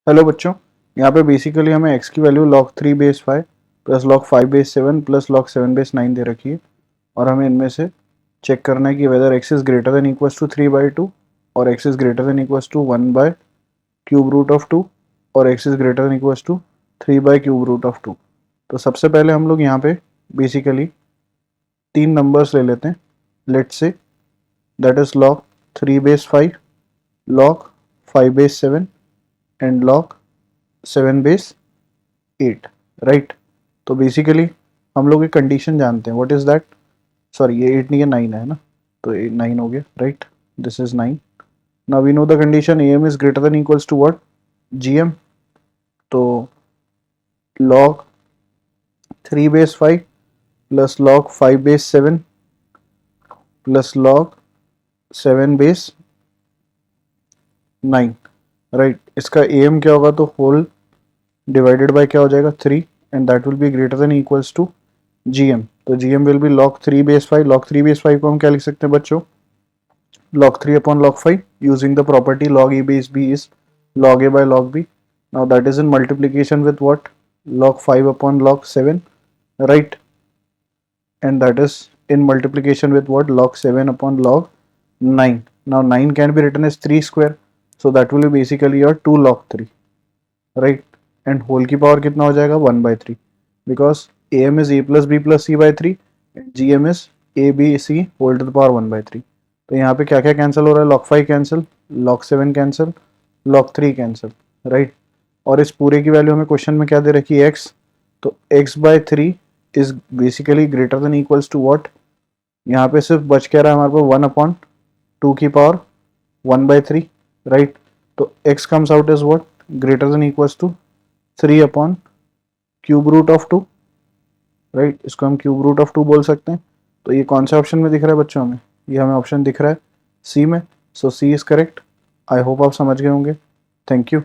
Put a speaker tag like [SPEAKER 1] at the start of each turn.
[SPEAKER 1] Hello बच्चों, यहाँ पे बेसिकली हमें x की value log 3 base 5 plus log 5 base 7 plus log 7 base 9 दे रखी है और हमें इनमें से चेक करना है कि whether x is greater than equals to 3/2 और x is greater than equals to 1 by cube root of 2 और x is greater than equals to 3 by cube root of 2। तो सबसे पहले हम लोग यहाँ पे बेसिकली तीन नंबर्स ले लेते हैं। Let's say that is log 3 base 5, log 5 base 7 and log 7 base 8, right. तो बेसिकली हम लोग एक कंडीशन जानते हैं, व्हाट इज दैट, सॉरी ये 8 नहीं है 9 है ना, तो 9 हो गया, right. This is 9। Now we know the condition A M is greater than equals to what, G M. तो log 3 base 5 plus log 5 base 7 plus log 7 base 9, right. इसका ए एम क्या होगा, तो होल डिवाइडेड बाय क्या हो जाएगा 3 and that will be greater than equals to gm। तो gm will be log 3 base 5। log 3 base 5 को हम क्या लिख सकते हैं बच्चों, log 3 upon log 5 using the property log a base b is log a by log b. Now that is in multiplication with what, log 5 upon log 7, right, and that is in multiplication with what, log 7 upon log 9. Now 9 can be written as 3 square, so that will be basically your 2 log 3, right, and whole की power कितना हो जाएगा 1 by 3 because am is a plus b plus c by 3 and gm is a b c whole to the power 1 by 3। तो यहाँ पे क्या क्या cancel हो रहा है, log 5 cancel, log 7 cancel, log 3 cancel, right. और इस पूरे की वैल्यू हमें क्वेश्चन में क्या दे रखी है, x। तो x by 3 is basically greater than equals to what, यहाँ पे सिर्फ बच क्या रहा है हमारे पास 1 अपॉन 2 की पावर 1 by 3, राइट। तो x comes out is what, greater than equals to 3 upon cube root of 2, right. इसको हम क्यूब रूट ऑफ 2 बोल सकते हैं। तो ये कौन से ऑप्शन में दिख रहा है बच्चों हमें, ये हमें ऑप्शन दिख रहा है सी में। सो सी इज करेक्ट। आई होप आप समझ गए होंगे। Thank you.